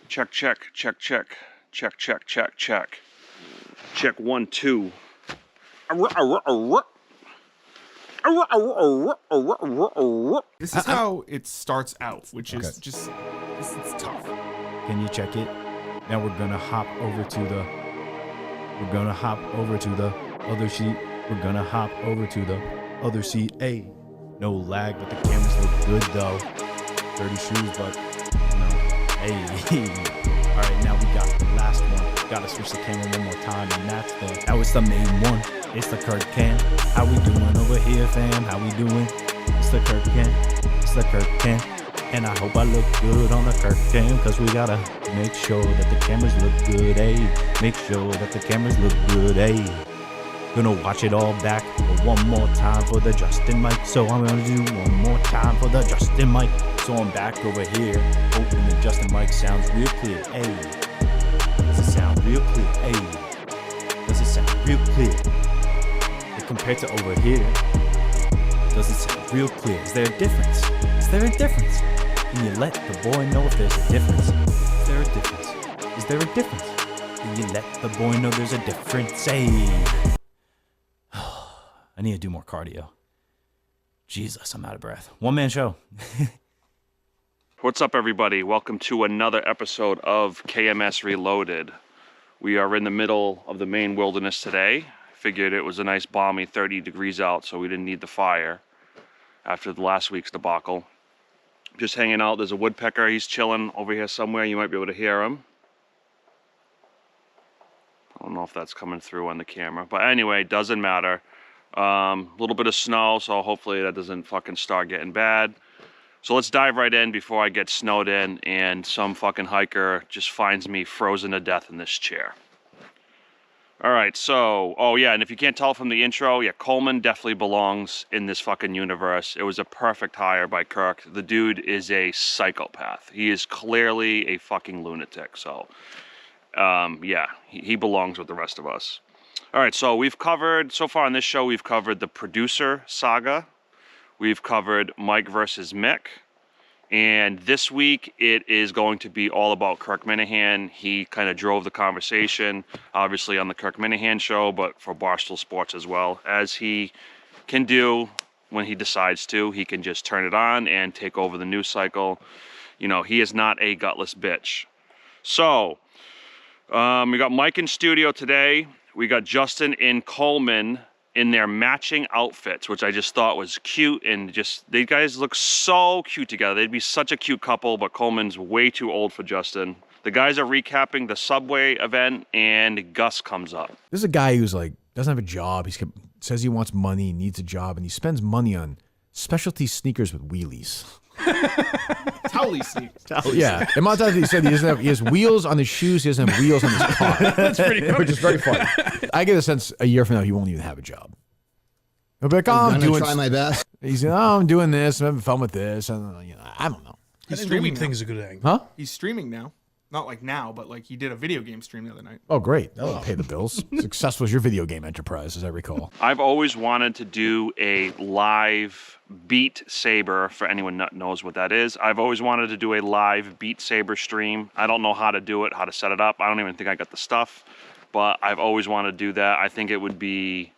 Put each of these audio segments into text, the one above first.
Check, check, check, check. Check, check, check, check. Check 1, 2. This is how it starts out, which is just, it's tough. Can you check it? Now we're gonna hop over to the other seat. We're gonna hop over to the other seat. Hey, no lag, but the cameras look good though. Dirty shoes, but no. Hey, all right, now we got the last one. Gotta switch the camera one more time, and that was the main one. It's the Kirk Cam. How we doing over here, fam? How we doing? It's the Kirk Cam. It's the Kirk Cam. And I hope I look good on the Kirk Cam, cause we gotta make sure that the cameras look good, ayy. Make sure that the cameras look good, ayy. Gonna watch it all back one more time for the Justin mic. So I'm gonna do one more time for the Justin mic. So I'm back over here, hoping the Justin mic sounds real clear, ayy. Does it sound real clear, ayy? Does it sound real clear? And compared to over here, does it sound real clear? Is there a difference? Is there a difference? Can you let the boy know if there's a difference? Is there a difference? Is there a difference? Can you let the boy know there's a difference? Hey. I need to do more cardio. Jesus, I'm out of breath. One man show. What's up, everybody? Welcome to another episode of KMS Reloaded. We are in the middle of the Maine wilderness today. Figured it was a nice balmy 30 degrees out, so we didn't need the fire after the last week's debacle. Just hanging out. There's a woodpecker. He's chilling over here somewhere. You might be able to hear him. I don't know if that's coming through on the camera, but anyway, doesn't matter. A little bit of snow, so hopefully that doesn't fucking start getting bad. So let's dive right in before I get snowed in and some fucking hiker just finds me frozen to death in this chair. All right, so, oh yeah, and if you can't tell from the intro, yeah, Coleman definitely belongs in this fucking universe. It was a perfect hire by Kirk. The dude is a psychopath. He is clearly a fucking lunatic, so, yeah, he belongs with the rest of us. All right, so we've covered, so far on this show, we've covered the producer saga. We've covered Mike versus Mick. And this week, it is going to be all about Kirk Minihane. He kind of drove the conversation, obviously on the Kirk Minihane show, but for Barstool Sports as well, as he can do when he decides to. He can just turn it on and take over the news cycle. You know, he is not a gutless bitch. So, we got Mike in studio today. We got Justin and Coleman in their matching outfits, which I just thought was cute, and just, they guys look so cute together. They'd be such a cute couple, but Coleman's way too old for Justin. The guys are recapping the Subway event, and Gus comes up. This is a guy who's like, doesn't have a job. He says he wants money, needs a job, and he spends money on specialty sneakers with wheelies. Towley sneakers. Yeah, and Montana said he has wheels on his shoes, he doesn't have wheels on his car. That's pretty funny. Which is very funny. I get a sense a year from now he won't even have a job. He'll be like, I'm gonna try my best. He's like, oh, I'm doing this, I'm having fun with this, and you know, I don't know. He's streaming now. Thing's a good thing. Huh? He's streaming now. Not like now, but like he did a video game stream the other night. Oh, great. That'll pay the bills. Successful as your video game enterprise, as I recall. I've always wanted to do a live Beat Saber, for anyone that knows what that is. I've always wanted to do a live Beat Saber stream. I don't know how to do it, how to set it up. I don't even think I got the stuff, but I've always wanted to do that. I think it would be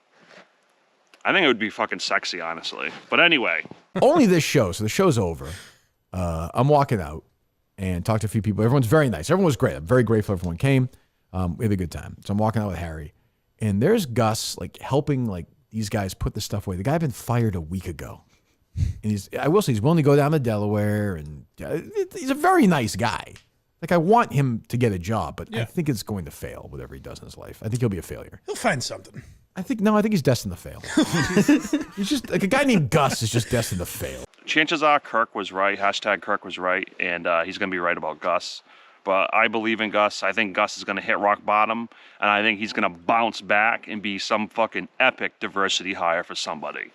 fucking sexy, honestly. But anyway. Only this show, so the show's over. I'm walking out and talked to a few people. Everyone's very nice. Everyone was great. I'm very grateful everyone came. We had a good time. So I'm walking out with Harry, and there's Gus like helping like these guys put the stuff away. The guy had been fired a week ago, and I will say he's willing to go down to Delaware, and he's a very nice guy. Like I want him to get a job, but I think it's going to fail whatever he does in his life. I think he'll be a failure. He'll find something. I think he's destined to fail. He's just like a guy named Gus is just destined to fail. Chances are Kirk was right, hashtag Kirk was right, and he's going to be right about Gus. But I believe in Gus. I think Gus is going to hit rock bottom, and I think he's going to bounce back and be some fucking epic diversity hire for somebody.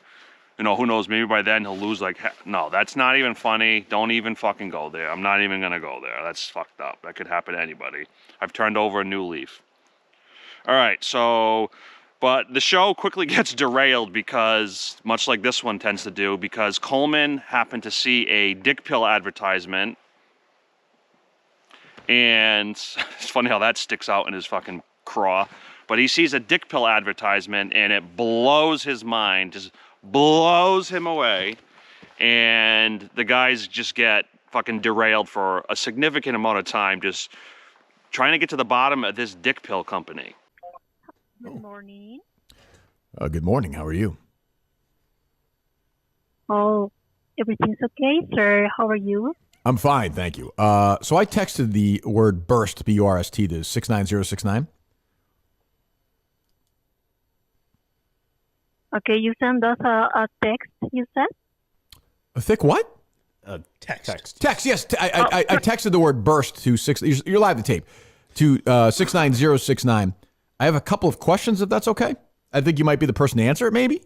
You know, who knows, maybe by then he'll lose like, no, that's not even funny. Don't even fucking go there. I'm not even going to go there. That's fucked up. That could happen to anybody. I've turned over a new leaf. All right, so... But the show quickly gets derailed because, much like this one tends to do, because Coleman happened to see a dick pill advertisement and it's funny how that sticks out in his fucking craw. But he sees a dick pill advertisement, and it blows his mind, just blows him away. And the guys just get fucking derailed for a significant amount of time, just trying to get to the bottom of this dick pill company. Good morning. Good morning. How are you? Oh, everything's okay, sir. How are you? I'm fine, thank you. So I texted the word burst, B-U-R-S-T, to 69069. Okay, you send us a text, you said? A thick what? Text. Text, yes. I texted the word burst to you're live to tape, to 69069. I have a couple of questions, if that's okay. I think you might be the person to answer it, maybe?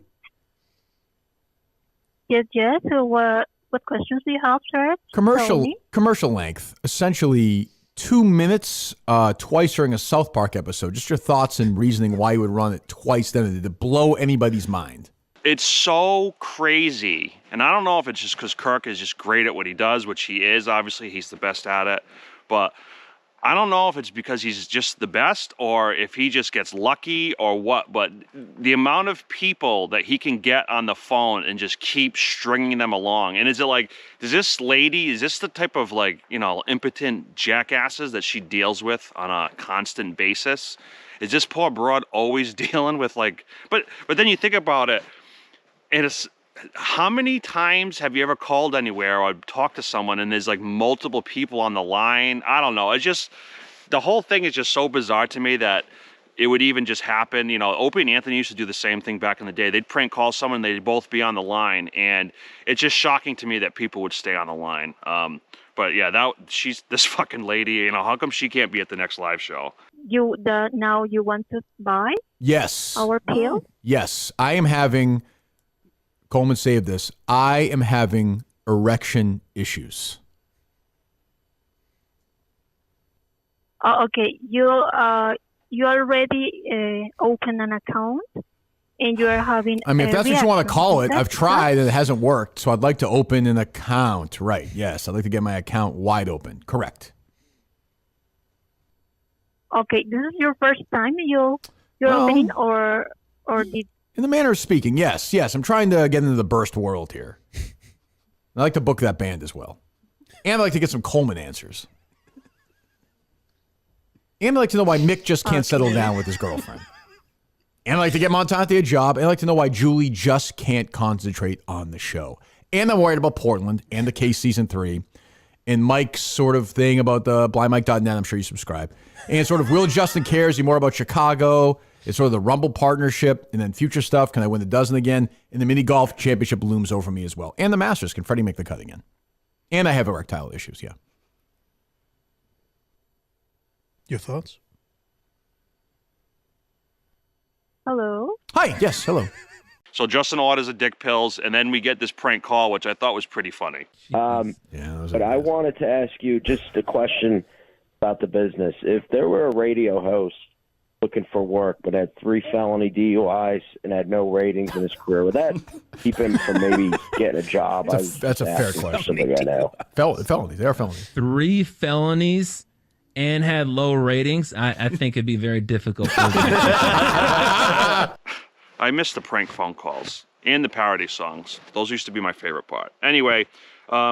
Yes. So what questions do you have, sir? Commercial length, essentially 2 minutes, twice during a South Park episode. Just your thoughts and reasoning why you would run it twice then to blow anybody's mind. It's so crazy. And I don't know if it's just because Kirk is just great at what he does, which he is. Obviously, he's the best at it. But I don't know if it's because he's just the best or if he just gets lucky or what. But the amount of people that he can get on the phone and just keep stringing them along. And is it like, is this the type of like, impotent jackasses that she deals with on a constant basis? Is this poor broad always dealing with like, but then you think about it, and it's, how many times have you ever called anywhere or talked to someone and there's like multiple people on the line? I don't know. It's just, the whole thing is just so bizarre to me that it would even just happen. Opie and Anthony used to do the same thing back in the day. They'd prank call someone, they'd both be on the line. And it's just shocking to me that people would stay on the line. But yeah, she's this fucking lady, how come she can't be at the next live show? Now you want to buy? Yes. Our pill? Yes. I am having, Coleman saved this, I am having erection issues. Okay, you already open an account and you are having. I mean, if that's what you want to call it, I've tried and it hasn't worked. So I'd like to open an account. Right? Yes, I'd like to get my account wide open. Correct. Okay, this is your first time you're opening, or did. In the manner of speaking, yes. I'm trying to get into the burst world here. I like to book that band as well. And I like to get some Coleman answers. And I like to know why Mick just can't settle down with his girlfriend. And I like to get Montante a job. And I like to know why Julie just can't concentrate on the show. And I'm worried about Portland and the Case Season 3. And Mike's sort of thing about the blindmike.net. I'm sure you subscribe. And sort of will Justin cares you more about Chicago. It's sort of the Rumble partnership, and then future stuff. Can I win the dozen again? And the mini golf championship looms over me as well. And the Masters. Can Freddie make the cut again? And I have erectile issues, yeah. Your thoughts? Hello? Hi, yes, hello. So Justin orders the dick pills, and then we get this prank call, which I thought was pretty funny. But I wanted to ask you just a question about the business. If there were a radio host looking for work but had 3 felony DUIs and had no ratings in his career, would that keep him from maybe getting a job? That's a fair question. I know. Felonies, they are felonies. 3 felonies and had low ratings. I think it'd be very difficult for them. I miss the prank phone calls and the parody songs. Those used to be my favorite part. Anyway,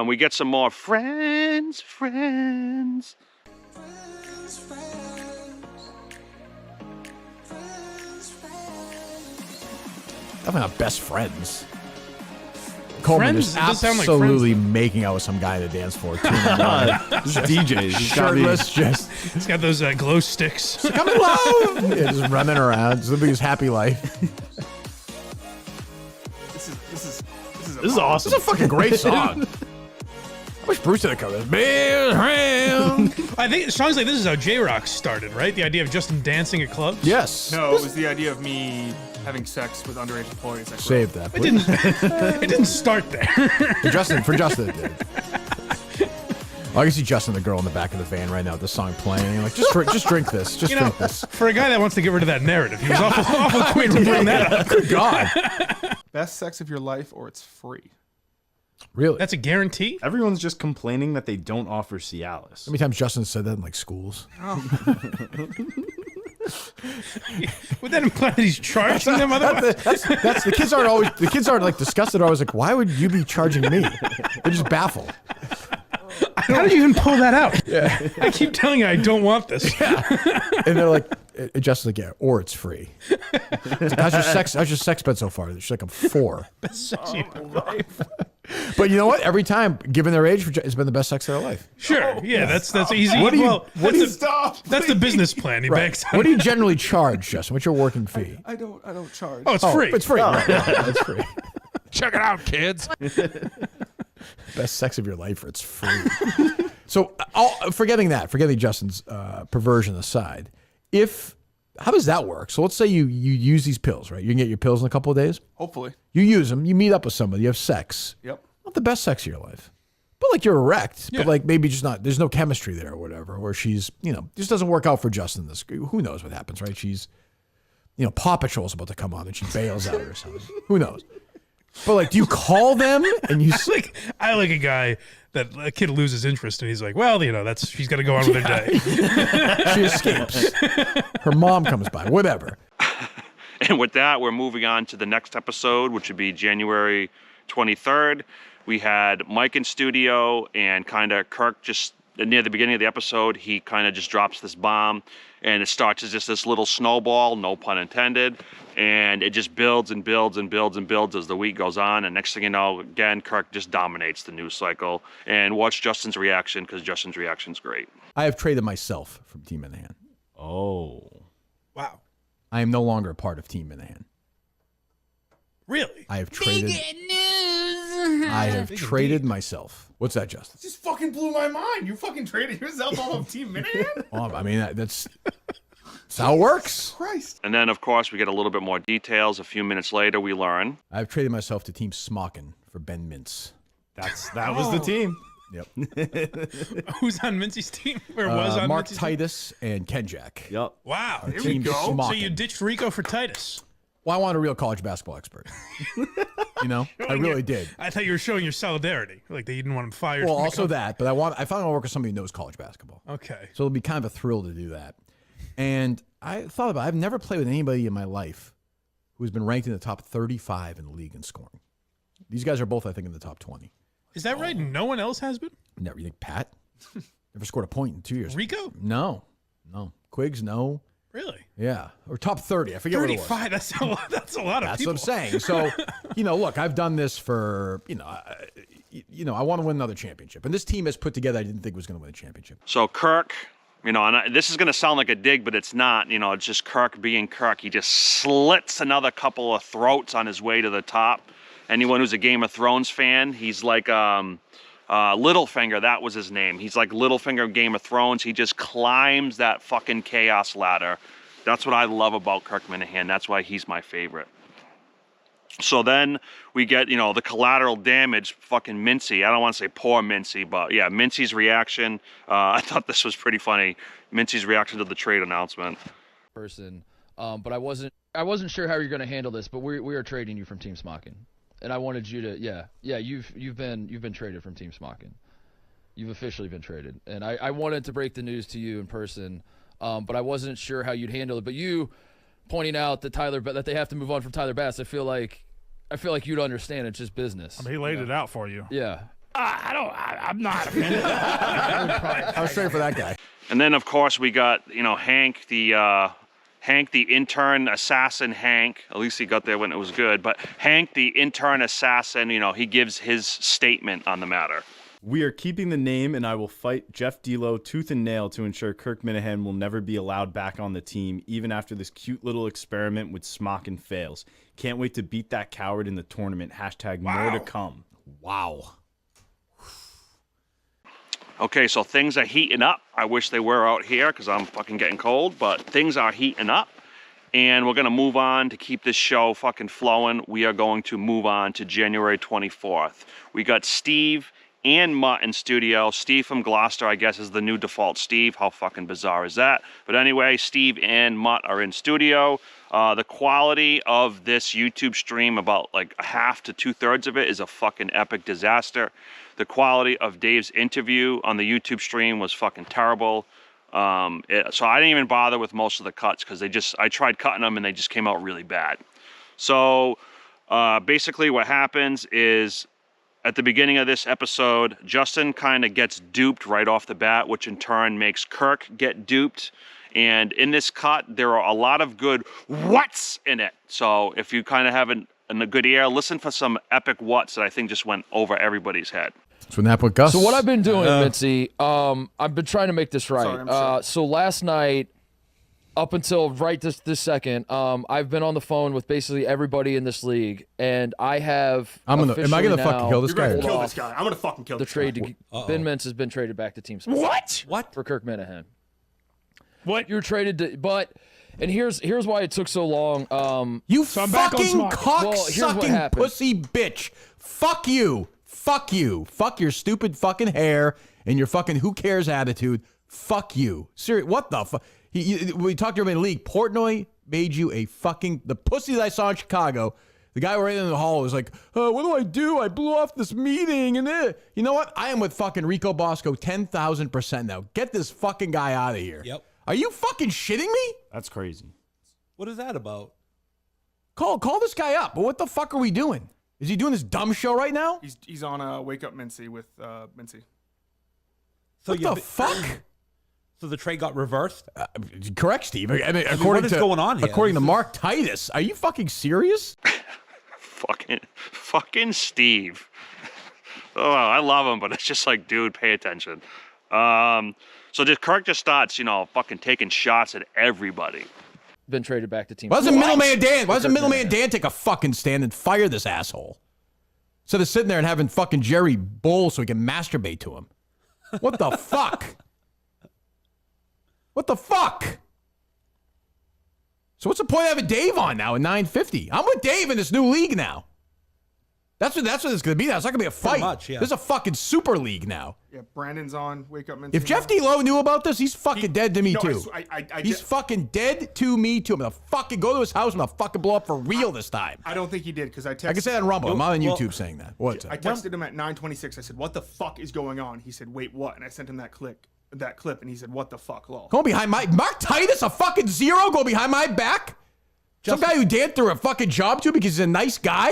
we get some more friends. Definitely not best friends. Coleman Friends? is It does sound like absolutely making out with some guy at a dance floor. DJs. Shirtless, just He's got those glow sticks. come in love. Yeah, just running around, just living his happy life. This is This is awesome. This is a fucking great song. I wish Bruce had come in. Best friend. I think songs like this is how J-Rock started, right? The idea of Justin dancing at clubs. Yes. No, it was the idea of me having sex with underage employees. Save that. It Please. didn't. It didn't start there. For Justin, it did. I can see Justin, the girl in the back of the van right now with the song playing. You're like, just drink this. Just drink this. For a guy that wants to get rid of that narrative, he was awful quick to bring that up. Good God. Best sex of your life, or it's free. Really? That's a guarantee? Everyone's just complaining that they don't offer Cialis. How many times Justin said that in like schools? Would that imply that he's charging them otherwise? That's the kids aren't like disgusted. I was like, why would you be charging me? They're just baffled. How did you even pull that out? Yeah. I keep telling you I don't want this. Yeah. And they're like, Justin's like, yeah, or it's free. It's like, how's your sex been so far? She's like, I'm 4. Best sex of your life. But you know what? Every time, given their age, it's been the best sex of their life. Sure. Yeah, that's easy. What do you Stop. That's the business plan. He banks on. What do you generally charge, Justin? What's your working fee? I don't charge. Oh, it's free. It's free. Right. It's free. Check it out, kids. Best sex of your life, it's free. So, forgetting Justin's perversion aside, how does that work? So let's say you use these pills, right? You can get your pills in a couple of days. Hopefully. You use them. You meet up with somebody. You have sex. Yep. Not the best sex of your life, but like you're erect, but like maybe just not. There's no chemistry there or whatever. Or she's, just doesn't work out for Justin. This, who knows what happens, right? She's, Paw Patrol's about to come on and she bails out or something. Who knows? But like, do you call them and you I like a guy that a kid loses interest and he's like, well, she's got to go on with her day. She escapes. Her mom comes by, whatever. And with that, we're moving on to the next episode, which would be January 23rd. We had Mike in studio and kind of Kirk just near the beginning of the episode, he kind of just drops this bomb and it starts as just this little snowball, no pun intended. And it just builds and builds and builds and builds as the week goes on. And next thing you know, again, Kirk just dominates the news cycle. And watch Justin's reaction, because Justin's reaction's great. I have traded myself from Team Minahan. Oh. Wow. I am no longer a part of Team Minahan. Really? I have traded. I have traded myself. What's that, Justin? Just fucking blew my mind. You fucking traded yourself off of Team Minahan? Oh, I mean, that's how it works. Christ. And then, of course, we get a little bit more details. A few minutes later, we learn. I've traded myself to Team Smokin for Ben Mintz. That was the team. Yep. Who's on Mincy's team? Or was on Mark Mincy's Titus and Ken Jack. Yep. Wow. Here we Team go. So Smockin. you ditched Rico for Titus. Well, I want a real college basketball expert. I really did. I thought you were showing your solidarity. Like they didn't want him fired. Well, from the also company. that, but I finally want to work with somebody who knows college basketball. Okay. So it'll be kind of a thrill to do that. And I thought about it. I've never played with anybody in my life who's been ranked in the top 35 in the league in scoring. These guys are both, I think, in the top 20. Is that right? No one else has been? Never. You think Pat? Never scored a point in 2 years. Rico? No. Quiggs, no. Really? Yeah. Or top 30. I forget what it was. 35. That's a lot. That's a lot of That's people. what I'm saying. So, look, I've done this for, I want to win another championship. And this team has put together, I didn't think was going to win a championship. So Kirk, and this is going to sound like a dig, but it's not. It's just Kirk being Kirk. He just slits another couple of throats on his way to the top. Anyone who's a Game of Thrones fan, he's like Littlefinger. That was his name. He's like Littlefinger in Game of Thrones. He just climbs that fucking chaos ladder. That's what I love about Kirk Minahan. That's why he's my favorite. So then we get, the collateral damage, fucking Mincy. I don't want to say poor Mincy, but yeah, Mincy's reaction. I thought this was pretty funny. Mincy's reaction to the trade announcement. But I wasn't sure how you're going to handle this, but we are trading you from Team Smockin. And I wanted you to, you've been traded from Team Smockin. You've officially been traded. And I wanted to break the news to you in person, but I wasn't sure how you'd handle it. But you pointing out that that they have to move on from Tyler Bass, I feel like you'd understand. It's just business. I mean, he laid it out for you. Yeah. I'm not offended. I was straight for that guy. And then, of course, we got, Hank, the intern assassin, Hank. At least he got there when it was good. But Hank, the intern assassin, he gives his statement on the matter. We are keeping the name, and I will fight Jeff D'Lo tooth and nail to ensure Kirk Minahan will never be allowed back on the team, even after this cute little experiment with Smockin fails. Can't wait to beat that coward in the tournament. # more to come. Wow. Okay, so things are heating up. I wish they were out here because I'm fucking getting cold, but things are heating up. And we're going to move on to keep this show fucking flowing. We are going to move on to January 24th. We got Steve and Mutt in studio. Steve from Gloucester, I guess, is the new default Steve. How fucking bizarre is that? But anyway, Steve and Mutt are in studio. The quality of this YouTube stream, about like half to 2/3 of it, is a fucking epic disaster. The quality of Dave's interview on the YouTube stream was fucking terrible. So I didn't even bother with most of the cuts because I tried cutting them and they just came out really bad. So basically what happens is, at the beginning of this episode, Justin kind of gets duped right off the bat, which in turn makes Kirk get duped. And in this cut, there are a lot of good whats in it. So if you kind of have a good ear, listen for some epic whats that I think just went over everybody's head. That's when that with Gus. So what I've been doing, Mitzi, I've been trying to make this right. Sorry, So last night, up until right this second, I've been on the phone with basically everybody in this league, and I have. Am I gonna fucking kill this You're guy? gonna kill this guy. I'm gonna fucking kill The this trade guy. to Ben Mintz has been traded back to Team Smoking. What? For Kirk Minahan. What? You're traded to, and here's why it took so long. You I'm back on fucking Smock. Here's what cock-sucking happened. pussy bitch. Fuck you. Fuck you. Fuck your stupid fucking hair and your fucking who cares attitude. Fuck you. Seriously, what the fuck? We talked to everybody in the league. Portnoy made you a fucking, the pussy that I saw in Chicago. The guy right in the hall was like, what do? I blew off this meeting and you know what? I am with fucking Rico Bosco 10,000% now. Get this fucking guy out of here. Yep. Are you fucking shitting me? That's crazy. What is that about? Call this guy up. But what the fuck are we doing? Is he doing this dumb show right now? He's on Wake Up Mincy with Mincy. So What the fuck? So the trade got reversed? Correct, Steve. I mean, what is going on here? According to Mark Titus, are you fucking serious? fucking Steve. Oh, I love him, but it's just like, dude, pay attention. So Kirk just starts, fucking taking shots at everybody. Been traded back to Team. Why doesn't Smoking. Middleman Dan? Why doesn't Middleman Dan take a fucking stand and fire this asshole? Instead of sitting there and having fucking Jerry Bull so he can masturbate to him. What the fuck? What the fuck? So what's the point of having Dave on now at 950? I'm with Dave in this new league now. That's what it's going to be now. It's not going to be a fight. Much, yeah. This is a fucking super league now. Yeah, Brandon's on Wake Up Mincy. If Jeff D. Lowe knew about this, he's fucking dead to me too. I He's fucking dead to me too. I'm going to fucking go to his house. I'm going to fucking blow up for real this time. I don't think he did because I texted. I can say that on Rumble. I'm on YouTube saying that. What's I that? texted him at 9:26. I said, "What the fuck is going on?" He said, "Wait, what?" And I sent him that clip, and he said, "What the fuck, lol." Go behind my Mark Titus, a fucking zero, go behind my back. Some guy who Dan threw a fucking job to because he's a nice guy.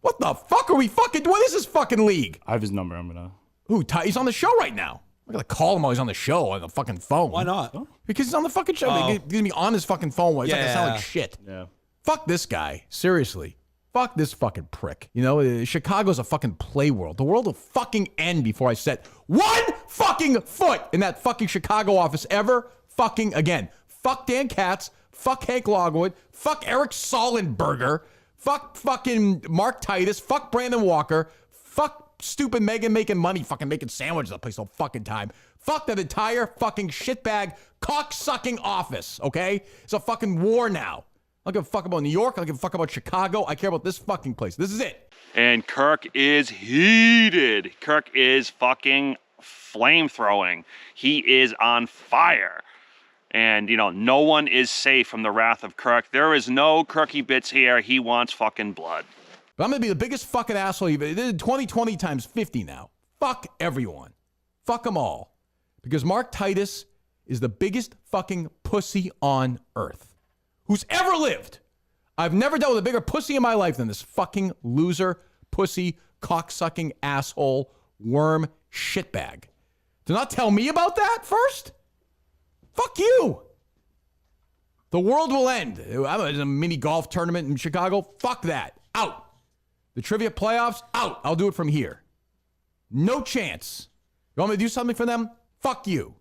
What the fuck are we fucking? What is this fucking league? I have his number. I'm gonna. Who? He's on the show right now. I'm gonna call him while he's on the show on the fucking phone. Why not? Because he's on the fucking show. Oh. He's gonna be on his fucking phone while he's not gonna sound Yeah. like shit. Yeah. Fuck this guy. Seriously. Fuck this fucking prick. Chicago's a fucking play world. The world will fucking end before I set one fucking foot in that fucking Chicago office ever fucking again. Fuck Dan Katz. Fuck Hank Logwood. Fuck Eric Sollenberger. Fuck fucking Mark Titus. Fuck Brandon Walker. Fuck stupid Megan making money, fucking making sandwiches that place all fucking time. Fuck that entire fucking shitbag cock-sucking office, okay? It's a fucking war now. I don't give a fuck about New York. I don't give a fuck about Chicago. I care about this fucking place. This is it. And Kirk is heated. Kirk is fucking flamethrowing. He is on fire. And, no one is safe from the wrath of Kirk. There is no Kirky bits here. He wants fucking blood. But I'm going to be the biggest fucking asshole you've been. 2020 times 50 now. Fuck everyone. Fuck them all. Because Mark Titus is the biggest fucking pussy on earth who's ever lived. I've never dealt with a bigger pussy in my life than this fucking loser, pussy, cocksucking asshole, worm, shitbag. Do not tell me about that first. Fuck you. The world will end. I'm in a mini golf tournament in Chicago. Fuck that. Out. The trivia playoffs, out. I'll do it from here. No chance. You want me to do something for them? Fuck you.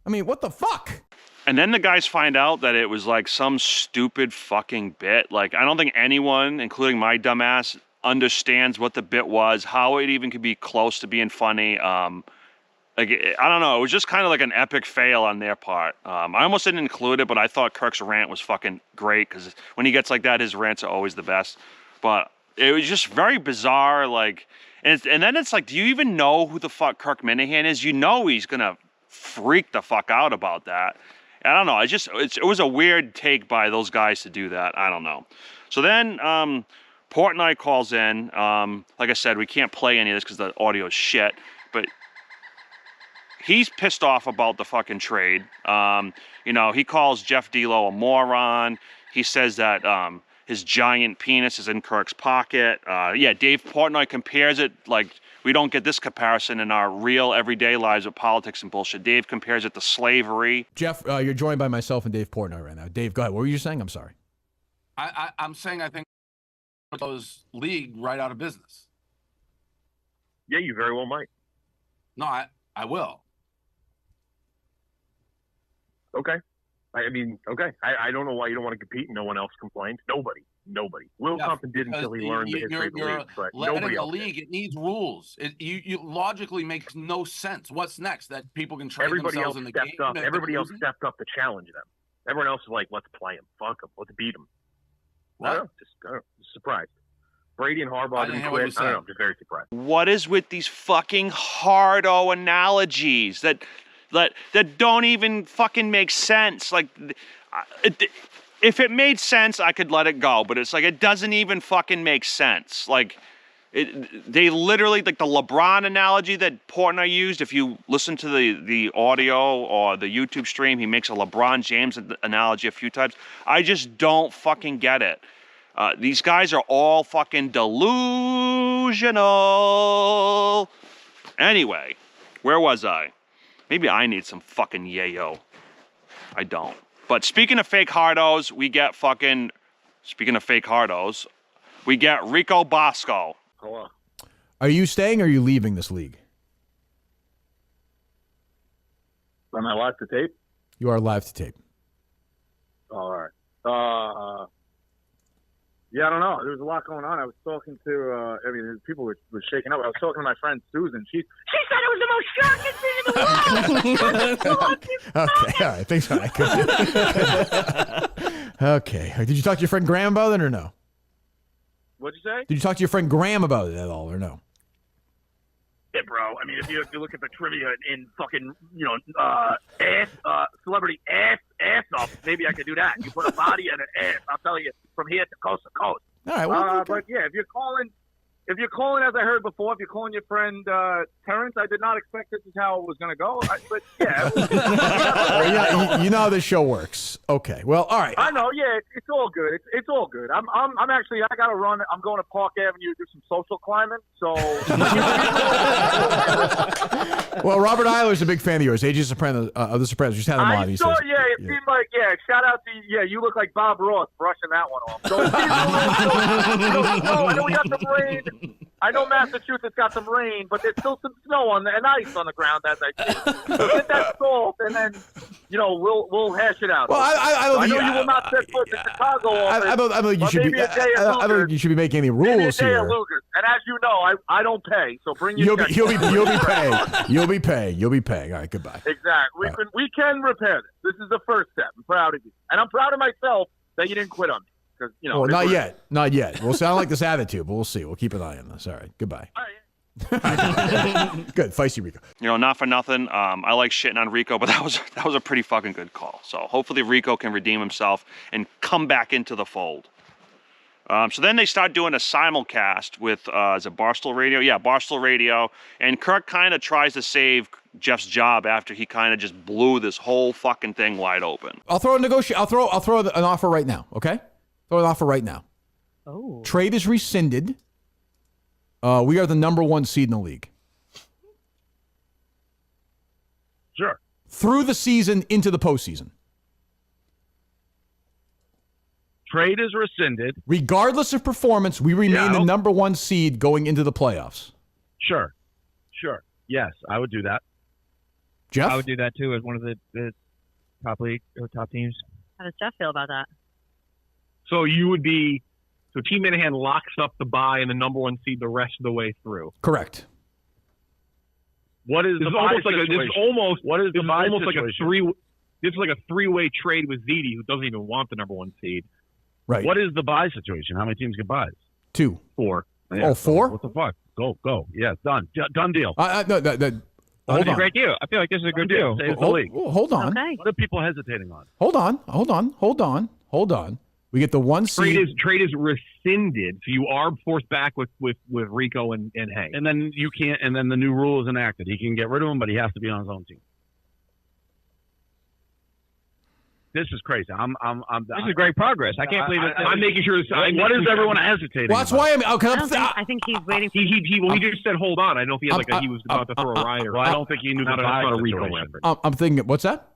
I mean, what the fuck? And then the guys find out that it was like some stupid fucking bit. Like, I don't think anyone, including my dumbass, understands what the bit was, how it even could be close to being funny. I don't know. It was just kind of like an epic fail on their part. I almost didn't include it, but I thought Kirk's rant was fucking great because when he gets like that, his rants are always the best. But it was just very bizarre. Like, And then it's like, do you even know who the fuck Kirk Minahan is? You know he's gonna freak the fuck out about that. I don't know. It was a weird take by those guys to do that. I don't know. So then Portnoy calls in. Like I said, we can't play any of this because the audio is shit. But he's pissed off about the fucking trade. He calls Jeff D'Lo a moron. He says that his giant penis is in Kirk's pocket. Dave Portnoy compares it like we don't get this comparison in our real everyday lives with politics and bullshit. Dave compares it to slavery. Jeff, you're joined by myself and Dave Portnoy right now. Dave, go ahead. What were you saying? I'm sorry. I'm saying I think those league right out of business. Yeah, you very well might. No, I will. Okay. Okay. I don't know why you don't want to compete and no one else complains. Nobody. Will Compton did until he learned the history of the league, but nobody else. The league, it needs rules. You logically makes no sense. What's next? That people can trade themselves in the game? Everybody else stepped up to challenge them. Everyone else is like, let's play them. Fuck them. Let's beat them. I don't know. Just surprised. Brady and Harbaugh didn't quit. I don't know. I'm just very surprised. What is with these fucking hardo analogies that don't even fucking make sense? Like, if it made sense, I could let it go. But it's like, it doesn't even fucking make sense. Like, they literally, like the LeBron analogy that Portnoy used, if you listen to the audio or the YouTube stream, he makes a LeBron James analogy a few times. I just don't fucking get it. These guys are all fucking delusional. Anyway, where was I? Maybe I need some fucking yayo. I don't. But speaking of fake hardos, we get Rico Bosco. Hello. Are you staying or are you leaving this league? Am I live to tape? You are live to tape. All right. Yeah, I don't know. There was a lot going on. I was talking to, people were shaking up. I was talking to my friend Susan. She said it was the most shocking thing in the world. Okay, all right. Thanks for that. Okay. Did you talk to your friend Graham about it or no? What'd you say? Did you talk to your friend Graham about it at all or no? Yeah, bro. I mean, if you look at the trivia in fucking, celebrity ass off, maybe I could do that. You put a body and an ass. I'll tell you, from here to coast to coast. All right. Well, But yeah, if you're calling, as I heard before, if you're calling your friend Terrence, I did not expect this is how it was going to go. But yeah, you know how this show works. Okay. Well, all right. I know. Yeah, it's all good. It's all good. I'm actually, I got to run. I'm going to Park Avenue to do some social climbing. So. Well, Robert Eiler's a big fan of yours. AJ Soprano of the Sopranos. Just had him on. It seemed like, shout out to, you look like Bob Ross brushing that one off. So I know we got some rain. I know Massachusetts got some rain, but there's still some snow and ice on the ground as I see. So get that salt, and then, we'll hash it out. Well, I don't think you will not set foot in Chicago office. I don't think you should be. I don't think you should be making any rules here. And as you know, I don't pay, so bring your check. You'll be paying. You'll be paying. All right, goodbye. Exactly. We can repair this. This is the first step. I'm proud of you, and I'm proud of myself that you didn't quit on me. Well, not yet. We'll sound like this attitude, but we'll see. We'll keep an eye on this. All right. Goodbye. All right. Good. Feisty Rico. Not for nothing. I like shitting on Rico, but that was a pretty fucking good call. So hopefully Rico can redeem himself and come back into the fold. So then they start doing a simulcast with is it Barstool Radio? Yeah, Barstool Radio. And Kirk kind of tries to save Jeff's job after he kind of just blew this whole fucking thing wide open. I'll throw an offer right now. Okay. Throw an offer right now. Oh. Trade is rescinded. We are the number 1 seed in the league. Sure. Through the season into the postseason. Trade is rescinded. Regardless of performance, we remain the number 1 seed going into the playoffs. Sure. Yes, I would do that. Jeff? I would do that too as one of the top league or top teams. How does Jeff feel about that? So you would be, Team Minahan locks up the bye and the number 1 seed the rest of the way through. Correct. What is This is almost like a three-way trade with Ziti, who doesn't even want the number 1 seed. Right. What is the bye situation? How many teams get buys? 2. 4. Yeah, Oh, 4? What the fuck? Go. Yeah, done. Done deal. No, Hold hold on. on. Great deal. I feel like this is a good deal. Saves the league. Hold on. Okay. What are people hesitating on? Hold on. We get the 1 seed. Trade is rescinded, so you are forced back with Rico and Hay. And then you can't. And then the new rule is enacted. He can get rid of him, but he has to be on his own team. This is crazy. This is great progress. I can't believe it. I'm making sure. What is everyone hesitating? Well, that's about? why I think he's waiting. He just said hold on. I don't know if he had he was about to throw a riot. Well, I don't think he knew that's not a Rico effort. I'm thinking, what's that?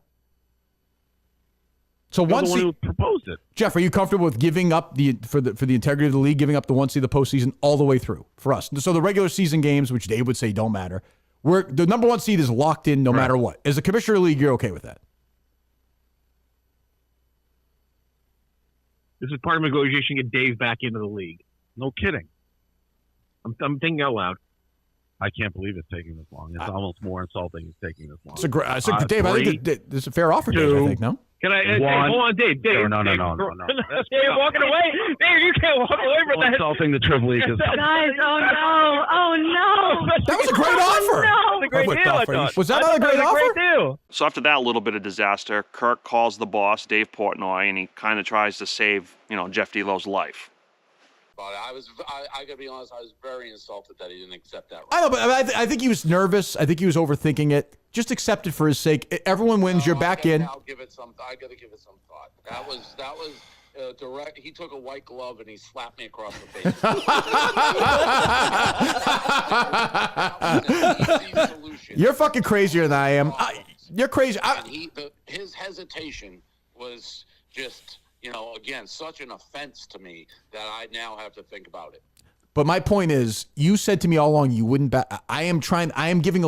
So You're 1 the one seed. who proposed it. Jeff, are you comfortable with giving up for the integrity of the league, giving up the 1 seed of the postseason all the way through for us? So the regular season games, which Dave would say don't matter, the number 1 seed is locked in no matter what. As a commissioner of the league, you're okay with that? This is part of negotiation to get Dave back into the league. No kidding. I'm thinking out loud. I can't believe it's taking this long. It's almost more insulting it's taking this long. It's a great, Dave. I think this is a fair offer, Dave. I think no. Can I? Hey, hold on, Dave. No. Dave, walking away. Dave, you can't walk away from that. Insulting the Triple League is Guys, oh no. That was a great offer. No. That's a great deal, I thought. Was that not a great offer? deal. So after that little bit of disaster, Kirk calls the boss, Dave Portnoy, and he kind of tries to save, Jeff Delo's life. But I gotta be honest, I was very insulted that he didn't accept that. I know, but I think he was nervous. I think he was overthinking it. Just accept it for his sake. Everyone wins. You're back in. I gotta give it some thought. That was direct. He took a white glove and he slapped me across the face. You're fucking crazier than I am. You're crazy. His hesitation was just, again, such an offense to me that I now have to think about it. But my point is, you said to me all along you wouldn't bet. I'm giving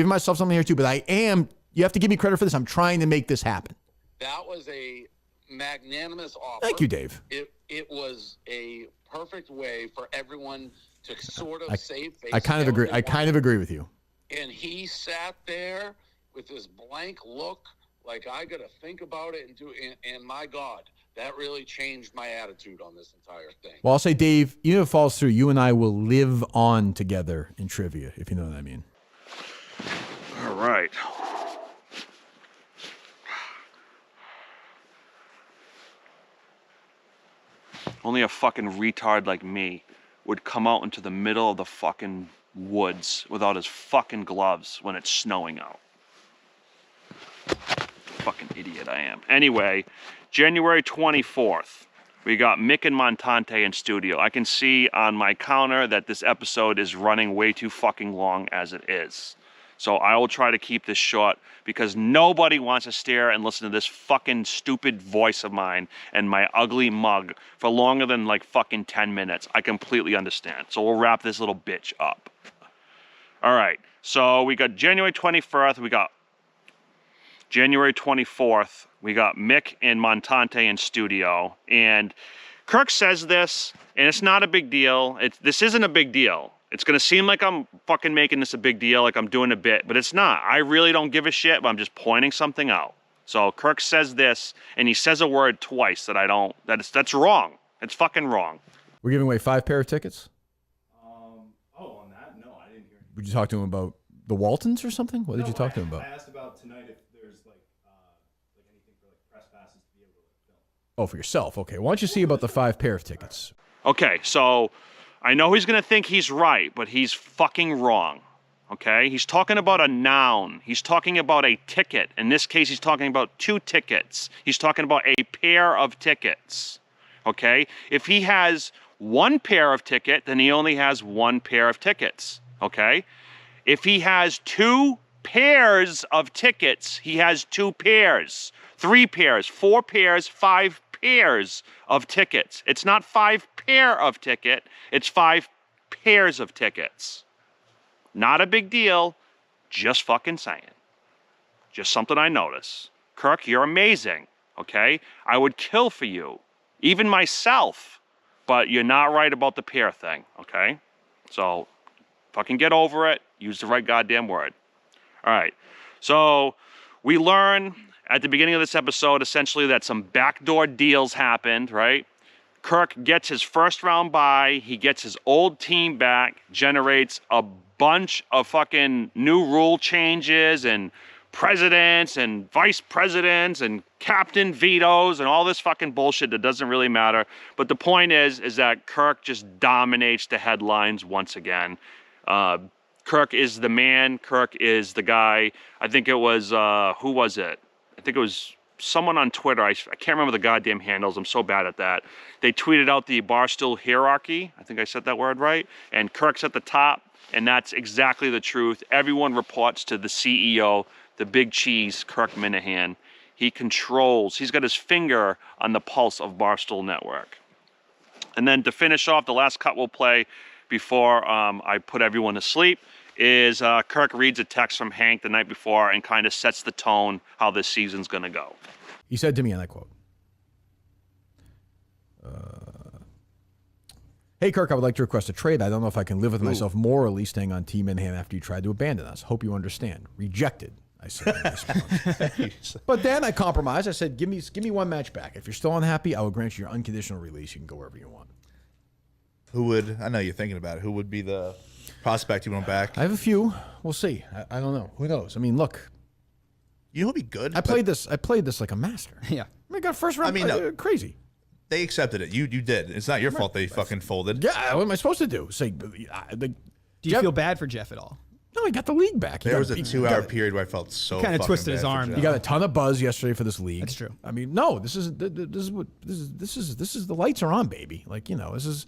myself something here too, but you have to give me credit for this. I'm trying to make this happen. That was a magnanimous offer. Thank you, Dave. It was a perfect way for everyone to sort of save face. I kind of agree. I kind of agree with you. And he sat there with this blank look, like I got to think about it and my God, that really changed my attitude on this entire thing. Well, I'll say, Dave, even if it falls through, you and I will live on together in trivia, if you know what I mean. All right. Only a fucking retard like me would come out into the middle of the fucking woods without his fucking gloves when it's snowing out. Fucking idiot I am. Anyway, January 24th, we got Mick and Montante in studio. I can see on my counter that this episode is running way too fucking long as it is. So I will try to keep this short because nobody wants to stare and listen to this fucking stupid voice of mine and my ugly mug for longer than like fucking 10 minutes. I completely understand. So we'll wrap this little bitch up. All right. So we got January 21st. We got January 24th. We got Mick and Montante in studio. And Kirk says this, and it's not a big deal. This isn't a big deal. It's going to seem like I'm fucking making this a big deal, like I'm doing a bit, but it's not. I really don't give a shit, but I'm just pointing something out. So Kirk says this, and he says a word twice that's wrong. It's fucking wrong. We're giving away 5 pair of tickets? On that? No, I didn't hear. Would you talk to him about the Waltons or something? What did you talk to him about? I asked about tonight if there's anything for press passes to be able to film. Oh, for yourself. Okay. Why don't you see about the 5 pair of tickets? Okay, so I know he's going to think he's right, but he's fucking wrong. Okay? He's talking about a noun. He's talking about a ticket. In this case, he's talking about 2 tickets. He's talking about a pair of tickets. Okay? If he has 1 pair of ticket, then he only has 1 pair of tickets. Okay? If he has 2 pairs of tickets, he has 2 pairs. 3 pairs, 4 pairs, 5 pairs of tickets. It's not 5 pair of ticket, it's 5 pairs of tickets. Not a big deal, just fucking saying. Just something I notice. Kirk, you're amazing, okay? I would kill for you, even myself, but you're not right about the pair thing, okay? So, fucking get over it, use the right goddamn word. All right, so we learn at the beginning of this episode, essentially, that some backdoor deals happened, right? Kirk gets his first round bye. He gets his old team back, generates a bunch of fucking new rule changes and presidents and vice presidents and captain vetoes and all this fucking bullshit that doesn't really matter. But the point is that Kirk just dominates the headlines once again. Kirk is the man. Kirk is the guy. I think it was, who was it? I think it was someone on Twitter. I can't remember the goddamn handles. I'm so bad at that. They tweeted out the Barstool hierarchy. I think I said that word right. And Kirk's at the top. And that's exactly the truth. Everyone reports to the CEO, the big cheese, Kirk Minahan. He controls, he's got his finger on the pulse of Barstool Network. And then to finish off, the last cut we'll play before I put everyone to sleep is Kirk reads a text from Hank the night before and kind of sets the tone how this season's going to go. He said to me, and I quote, "Hey, Kirk, I would like to request a trade. I don't know if I can live with myself morally staying on Team Minahan after you tried to abandon us. Hope you understand. Rejected," I said in response. But then I compromised. I said, give me one match back. If you're still unhappy, I will grant you your unconditional release. You can go wherever you want. Who would, I know you're thinking about it, who would be the prospect you want back? I have a few. We'll see. I don't know. Who knows? I mean, look. You know who'd be good? I played this like a master. Yeah. I got first round. I mean, no. Crazy. They accepted it. You did. It's not your fault they fucking folded. Yeah, what am I supposed to do? Say, Do you feel bad for Jeff at all? No, he got the league back. There was a 2-hour period where I felt so Kinda fucking twisted his bad for arm. Jeff. He got a ton of buzz yesterday for this league. That's true. I mean, no, this is the lights are on, baby. Like, you know, this is,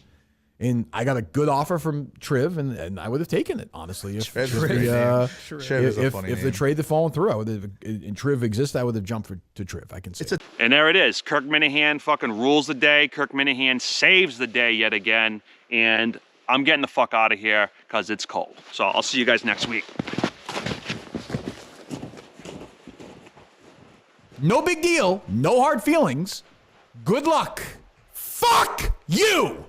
and I got a good offer from Triv, and I would have taken it, honestly. If the trade had fallen through, I would have, and Triv exists, I would have jumped to Triv. I can say. And there it is. Kirk Minahan fucking rules the day. Kirk Minahan saves the day yet again. And I'm getting the fuck out of here because it's cold. So I'll see you guys next week. No big deal. No hard feelings. Good luck. Fuck you.